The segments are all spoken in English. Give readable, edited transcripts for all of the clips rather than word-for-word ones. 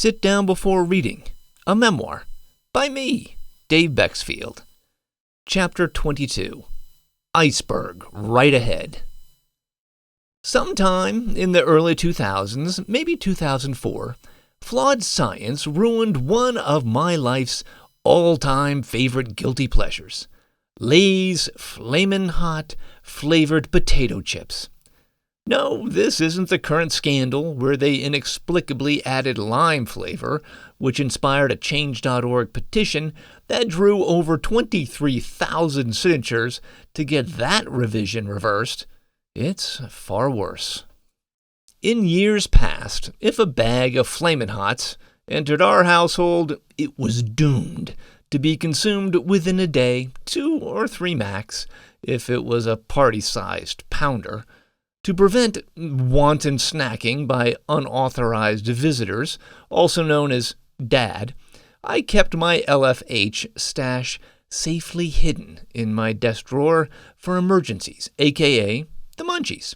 Sit Down Before Reading, a memoir, by me, Dave Bexfield. Chapter 22, Iceberg Right Ahead. Sometime in the early 2000s, maybe 2004, flawed science ruined one of my life's all-time favorite guilty pleasures, Lay's Flamin' Hot flavored potato chips. No, this isn't the current scandal where they inexplicably added lime flavor, which inspired a Change.org petition that drew over 23,000 signatures to get that revision reversed. It's far worse. In years past, if a bag of Flamin' Hots entered our household, it was doomed to be consumed within a day, 2 or 3 max, if it was a party-sized pounder. To prevent wanton snacking by unauthorized visitors, also known as Dad, I kept my LFH stash safely hidden in my desk drawer for emergencies, aka the munchies.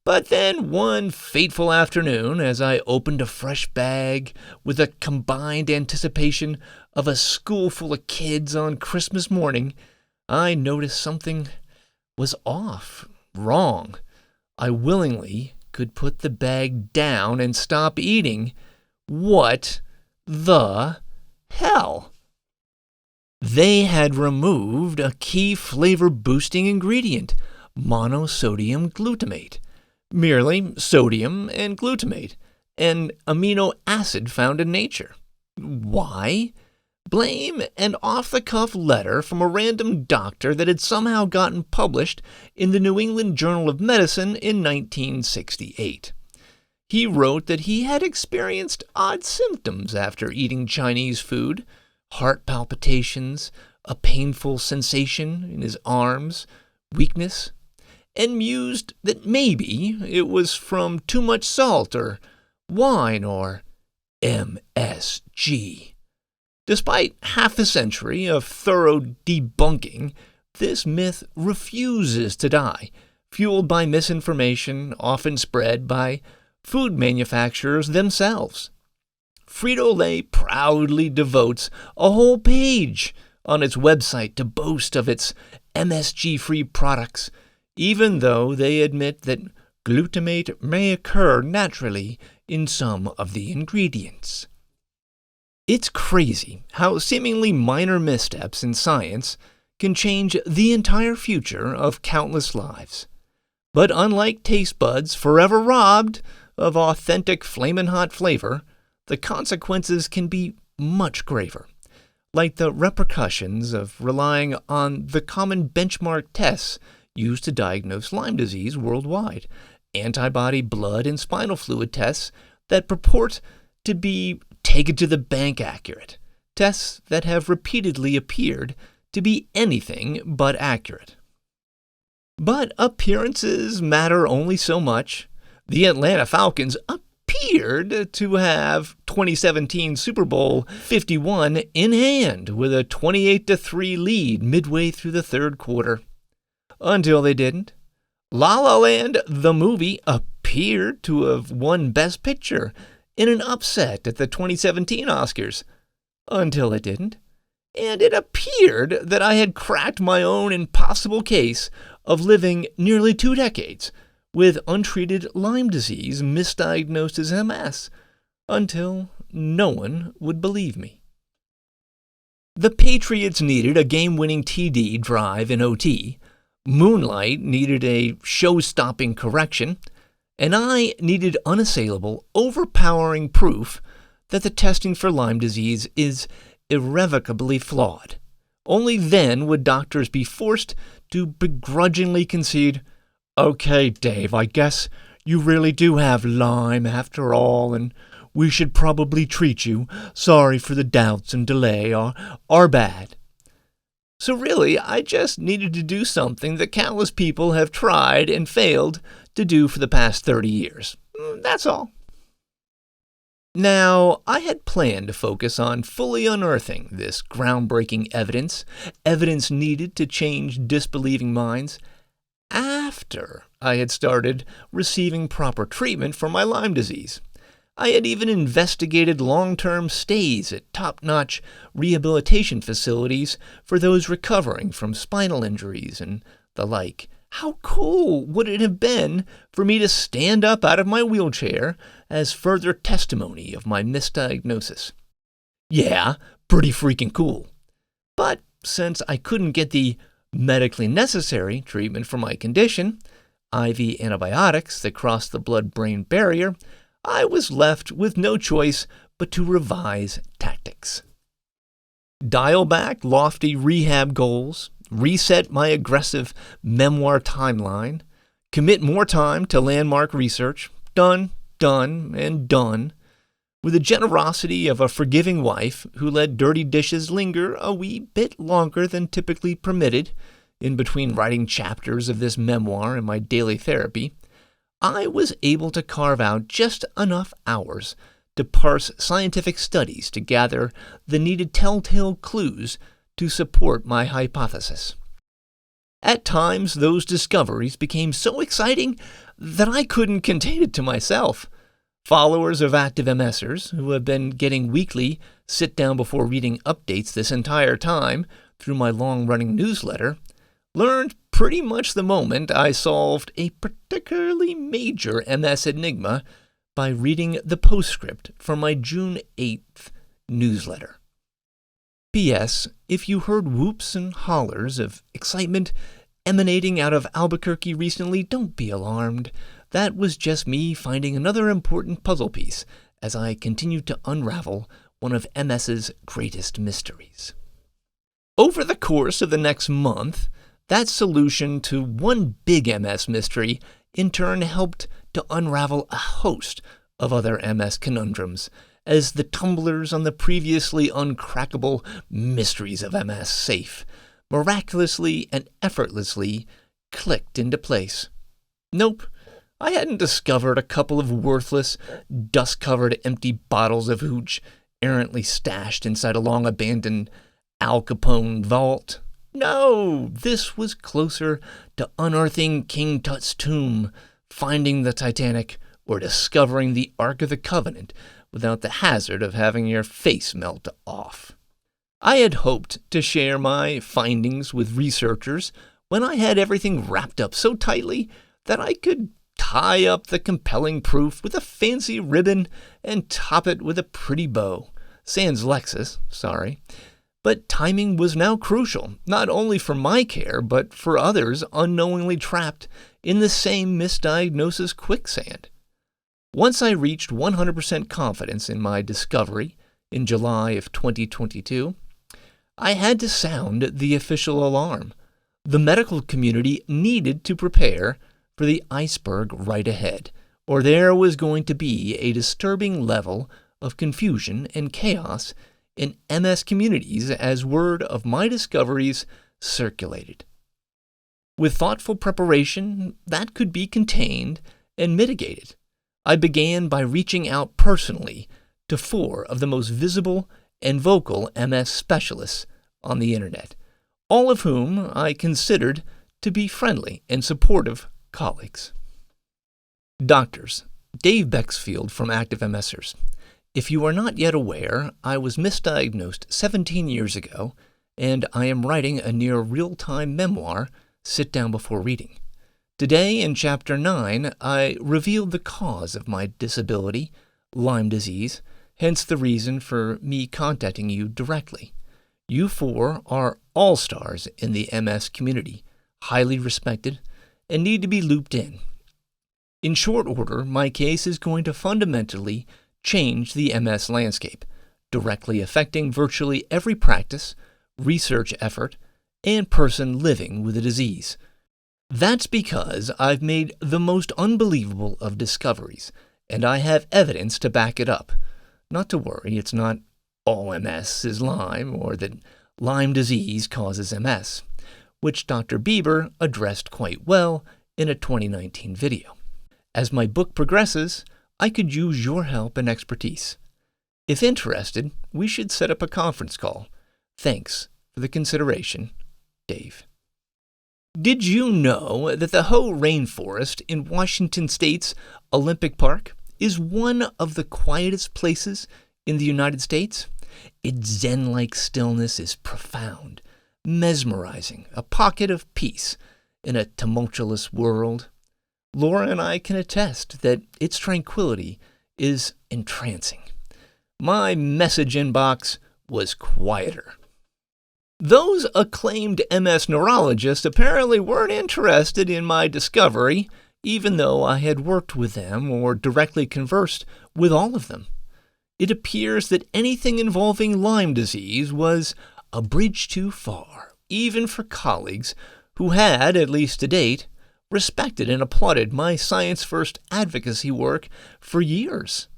But then one fateful afternoon, as I opened a fresh bag with a combined anticipation of a school full of kids on Christmas morning, I noticed something was off, wrong. I willingly could put the bag down and stop eating. What the hell? They had removed a key flavor-boosting ingredient, monosodium glutamate. Merely sodium and glutamate, an amino acid found in nature. Why? Blame an off-the-cuff letter from a random doctor that had somehow gotten published in the New England Journal of Medicine in 1968. He wrote that he had experienced odd symptoms after eating Chinese food, heart palpitations, a painful sensation in his arms, weakness, and mused that maybe it was from too much salt or wine or MSG. Despite half a century of thorough debunking, this myth refuses to die, fueled by misinformation often spread by food manufacturers themselves. Frito-Lay proudly devotes a whole page on its website to boast of its MSG-free products, even though they admit that glutamate may occur naturally in some of the ingredients. It's crazy how seemingly minor missteps in science can change the entire future of countless lives. But unlike taste buds forever robbed of authentic Flamin' Hot flavor, the consequences can be much graver, like the repercussions of relying on the common benchmark tests used to diagnose Lyme disease worldwide, antibody, blood, and spinal fluid tests that purport to be taken to the bank accurate, tests that have repeatedly appeared to be anything but accurate. But appearances matter only so much. The Atlanta Falcons appeared to have 2017 Super Bowl 51 in hand with a 28-3 lead midway through the third quarter. Until they didn't. La La Land, the movie, appeared to have won Best Picture in an upset at the 2017 Oscars, until it didn't, and it appeared that I had cracked my own impossible case of living nearly 2 decades with untreated Lyme disease misdiagnosed as MS, until no one would believe me. The Patriots needed a game-winning TD drive in OT, Moonlight needed a show-stopping correction, and I needed unassailable, overpowering proof that the testing for Lyme disease is irrevocably flawed. Only then would doctors be forced to begrudgingly concede, "Okay, Dave, I guess you really do have Lyme after all, and we should probably treat you. Sorry for the doubts and delay, our bad." So really, I just needed to do something that countless people have tried and failed to do for the past 30 years. That's all. Now, I had planned to focus on fully unearthing this groundbreaking evidence needed to change disbelieving minds, after I had started receiving proper treatment for my Lyme disease. I had even investigated long-term stays at top-notch rehabilitation facilities for those recovering from spinal injuries and the like. How cool would it have been for me to stand up out of my wheelchair as further testimony of my misdiagnosis? Yeah, pretty freaking cool. But since I couldn't get the medically necessary treatment for my condition, IV antibiotics that cross the blood-brain barrier, I was left with no choice but to revise tactics. Dial back lofty rehab goals, reset my aggressive memoir timeline, commit more time to landmark research, done, and done, with the generosity of a forgiving wife who let dirty dishes linger a wee bit longer than typically permitted in between writing chapters of this memoir and my daily therapy. I was able to carve out just enough hours to parse scientific studies to gather the needed telltale clues to support my hypothesis. At times, those discoveries became so exciting that I couldn't contain it to myself. Followers of active MSers, who have been getting weekly sit-down before reading updates this entire time through my long-running newsletter, learned pretty much the moment I solved a particularly major MS enigma by reading the postscript from my June 8th newsletter. P.S. If you heard whoops and hollers of excitement emanating out of Albuquerque recently, don't be alarmed. That was just me finding another important puzzle piece as I continued to unravel one of MS's greatest mysteries. Over the course of the next month, that solution to one big MS mystery in turn helped to unravel a host of other MS conundrums, as the tumblers on the previously uncrackable mysteries of MS safe miraculously and effortlessly clicked into place. Nope, I hadn't discovered a couple of worthless, dust-covered empty bottles of hooch errantly stashed inside a long-abandoned Al Capone vault. No, this was closer to unearthing King Tut's tomb, finding the Titanic, or discovering the Ark of the Covenant without the hazard of having your face melt off. I had hoped to share my findings with researchers when I had everything wrapped up so tightly that I could tie up the compelling proof with a fancy ribbon and top it with a pretty bow. Sans Lexus, sorry. But timing was now crucial, not only for my care, but for others unknowingly trapped in the same misdiagnosis quicksand. Once I reached 100% confidence in my discovery in July of 2022, I had to sound the official alarm. The medical community needed to prepare for the iceberg right ahead, or there was going to be a disturbing level of confusion and chaos in MS communities as word of my discoveries circulated. With thoughtful preparation, that could be contained and mitigated. I began by reaching out personally to 4 of the most visible and vocal MS specialists on the internet, all of whom I considered to be friendly and supportive colleagues. Doctors, Dave Bexfield from Active MSers. If you are not yet aware, I was misdiagnosed 17 years ago, and I am writing a near real-time memoir, Sit Down Before Reading. Today, in Chapter 9, I revealed the cause of my disability, Lyme disease, hence the reason for me contacting you directly. You 4 are all-stars in the MS community, highly respected, and need to be looped in. In short order, my case is going to fundamentally change the MS landscape, directly affecting virtually every practice, research effort, and person living with the disease. That's because I've made the most unbelievable of discoveries, and I have evidence to back it up. Not to worry, it's not all MS is Lyme, or that Lyme disease causes MS, which Dr. Bieber addressed quite well in a 2019 video. As my book progresses, I could use your help and expertise. If interested, we should set up a conference call. Thanks for the consideration, Dave. Did you know that the Hoh Rainforest in Washington State's Olympic Park is one of the quietest places in the United States. Its zen-like stillness is profound, mesmerizing, a pocket of peace in a tumultuous world. Laura and I can attest that its tranquility is entrancing. My message inbox was quieter. Those acclaimed MS neurologists apparently weren't interested in my discovery, even though I had worked with them or directly conversed with all of them. It appears that anything involving Lyme disease was a bridge too far, even for colleagues who had, at least to date, respected and applauded my science-first advocacy work for years.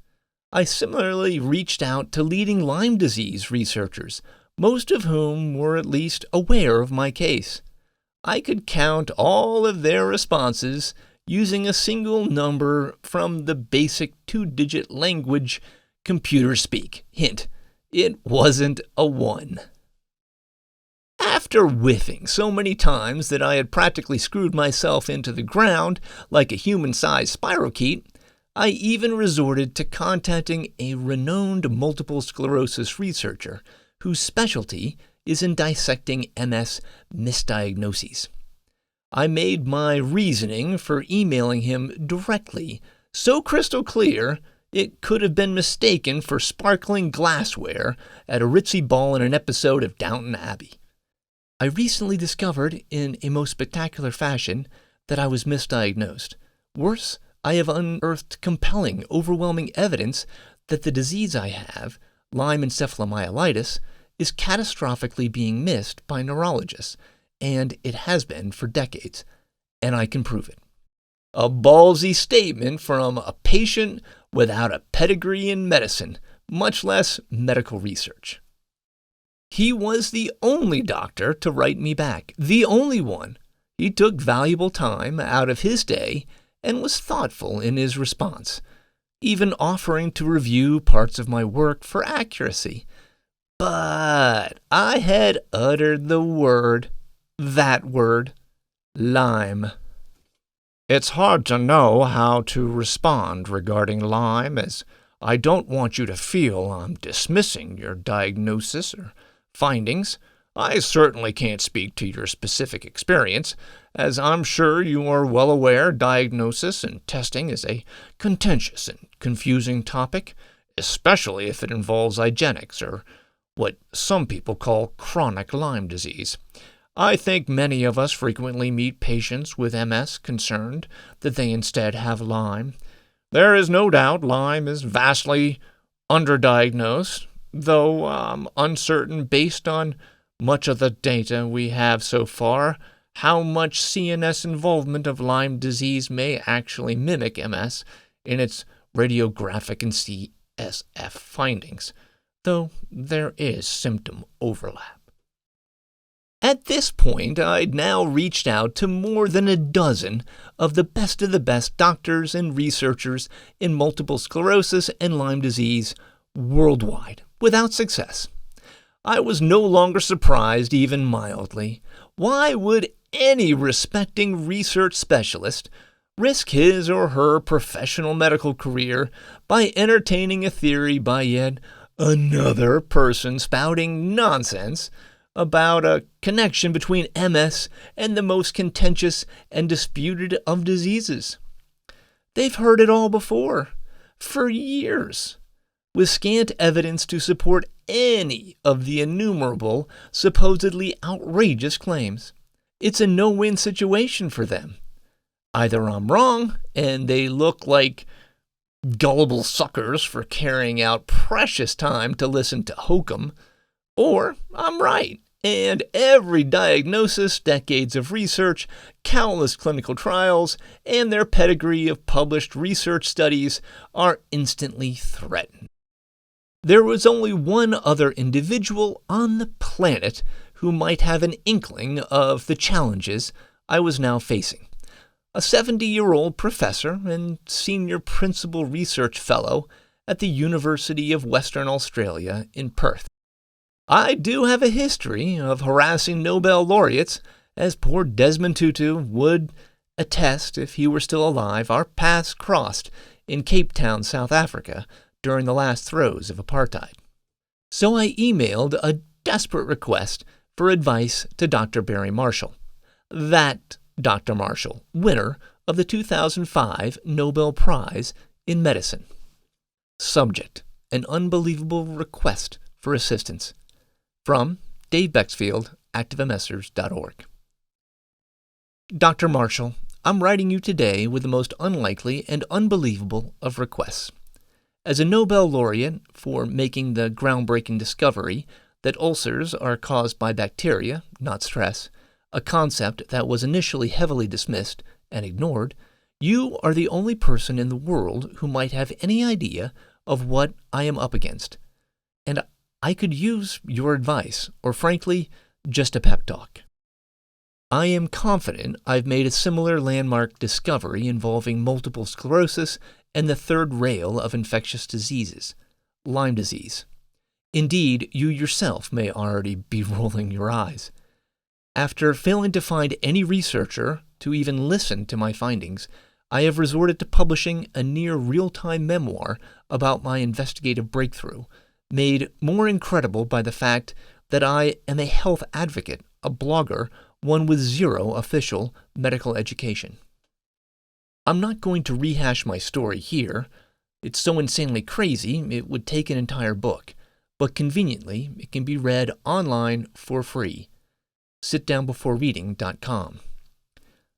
I similarly reached out to leading Lyme disease researchers, most of whom were at least aware of my case. I could count all of their responses using a single number from the basic two-digit language computer speak. Hint, it wasn't a 1. After whiffing so many times that I had practically screwed myself into the ground like a human-sized spirochete, I even resorted to contacting a renowned multiple sclerosis researcher whose specialty is in dissecting MS misdiagnoses. I made my reasoning for emailing him directly so crystal clear it could have been mistaken for sparkling glassware at a ritzy ball in an episode of Downton Abbey. I recently discovered, in a most spectacular fashion, that I was misdiagnosed. Worse, I have unearthed compelling, overwhelming evidence that the disease I have, Lyme encephalomyelitis, is catastrophically being missed by neurologists, and it has been for decades, and I can prove it. A ballsy statement from a patient without a pedigree in medicine, much less medical research. He was the only doctor to write me back, the only one. He took valuable time out of his day and was thoughtful in his response, even offering to review parts of my work for accuracy. But I had uttered that word, Lyme. It's hard to know how to respond regarding Lyme, as I don't want you to feel I'm dismissing your diagnosis or findings. I certainly can't speak to your specific experience, as I'm sure you are well aware diagnosis and testing is a contentious and confusing topic, especially if it involves eugenics, or what some people call chronic Lyme disease. I think many of us frequently meet patients with MS concerned that they instead have Lyme. There is no doubt Lyme is vastly underdiagnosed, though I'm uncertain, based on much of the data we have so far, how much CNS involvement of Lyme disease may actually mimic MS in its radiographic and CSF findings, though there is symptom overlap. At this point, I'd now reached out to more than a dozen of the best doctors and researchers in multiple sclerosis and Lyme disease worldwide, without success. I was no longer surprised, even mildly. Why would any respecting research specialist risk his or her professional medical career by entertaining a theory by yet another person spouting nonsense about a connection between MS and the most contentious and disputed of diseases? They've heard it all before, for years, with scant evidence to support any of the innumerable, supposedly outrageous claims. It's a no-win situation for them. Either I'm wrong, and they look like gullible suckers for carrying out precious time to listen to hokum, or I'm right, and every diagnosis, decades of research, countless clinical trials, and their pedigree of published research studies are instantly threatened. There was only one other individual on the planet who might have an inkling of the challenges I was now facing. A 70-year-old professor and senior principal research fellow at the University of Western Australia in Perth. I do have a history of harassing Nobel laureates, as poor Desmond Tutu would attest if he were still alive. Our paths crossed in Cape Town, South Africa, during the last throes of apartheid. So I emailed a desperate request for advice to Dr. Barry Marshall. That Dr. Marshall, winner of the 2005 Nobel Prize in Medicine. Subject: an unbelievable request for assistance. From Dave Bexfield, activemessers.org. Dr. Marshall, I'm writing you today with the most unlikely and unbelievable of requests. As a Nobel laureate for making the groundbreaking discovery that ulcers are caused by bacteria, not stress, a concept that was initially heavily dismissed and ignored, you are the only person in the world who might have any idea of what I am up against. And I could use your advice, or frankly, just a pep talk. I am confident I've made a similar landmark discovery involving multiple sclerosis and the third rail of infectious diseases, Lyme disease. Indeed, you yourself may already be rolling your eyes. After failing to find any researcher to even listen to my findings, I have resorted to publishing a near real-time memoir about my investigative breakthrough, made more incredible by the fact that I am a health advocate, a blogger, one with zero official medical education. I'm not going to rehash my story here. It's so insanely crazy it would take an entire book, but conveniently it can be read online for free. Sitdownbeforereading.com.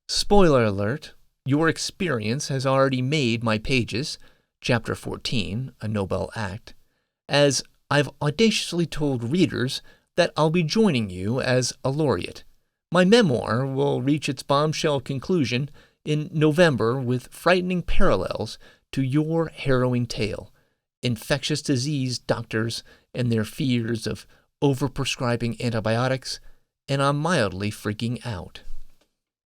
Spoiler alert, your experience has already made my pages, Chapter 14, A Nobel Act, as I've audaciously told readers that I'll be joining you as a laureate. My memoir will reach its bombshell conclusion in November with frightening parallels to your harrowing tale, infectious disease doctors and their fears of overprescribing antibiotics, and I'm mildly freaking out.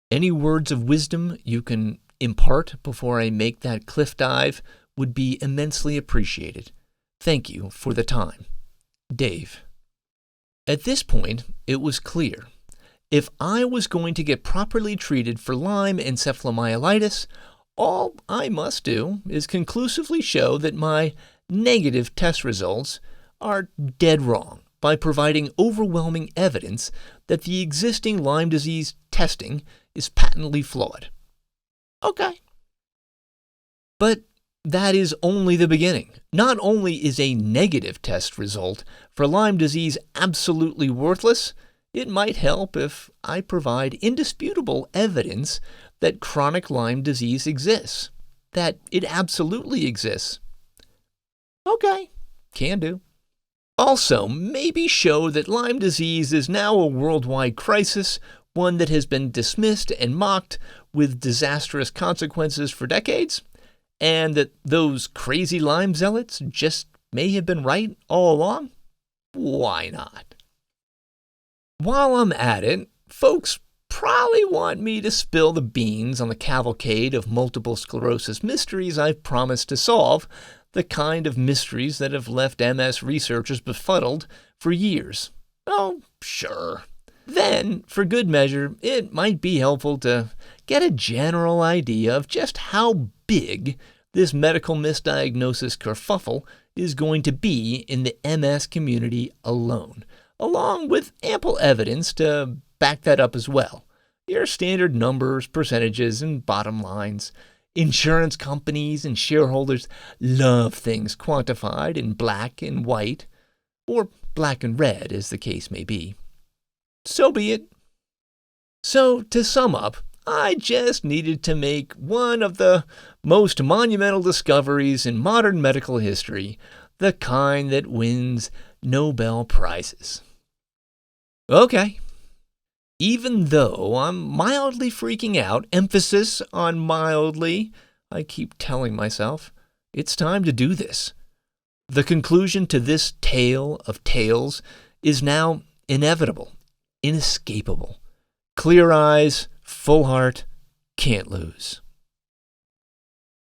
Any words of wisdom you can impart before I make that cliff dive would be immensely appreciated. Thank you for the time. Dave. At this point, it was clear. If I was going to get properly treated for Lyme encephalomyelitis, all I must do is conclusively show that my negative test results are dead wrong by providing overwhelming evidence that the existing Lyme disease testing is patently flawed. Okay. But that is only the beginning. Not only is a negative test result for Lyme disease absolutely worthless, it might help if I provide indisputable evidence that chronic Lyme disease exists, that it absolutely exists. Okay, can do. Also, maybe show that Lyme disease is now a worldwide crisis, one that has been dismissed and mocked with disastrous consequences for decades, and that those crazy Lyme zealots just may have been right all along? Why not? While I'm at it, folks probably want me to spill the beans on the cavalcade of multiple sclerosis mysteries I've promised to solve, the kind of mysteries that have left MS researchers befuddled for years. Oh, sure. Then, for good measure, it might be helpful to get a general idea of just how big this medical misdiagnosis kerfuffle is going to be in the MS community alone, along with ample evidence to back that up as well. Your standard numbers, percentages, and bottom lines. Insurance companies and shareholders love things quantified in black and white, or black and red as the case may be. So be it. So, to sum up, I just needed to make one of the most monumental discoveries in modern medical history, the kind that wins Nobel Prizes. Okay. Even though I'm mildly freaking out, emphasis on mildly, I keep telling myself, it's time to do this. The conclusion to this tale of tales is now inevitable, inescapable. Clear eyes, full heart, can't lose.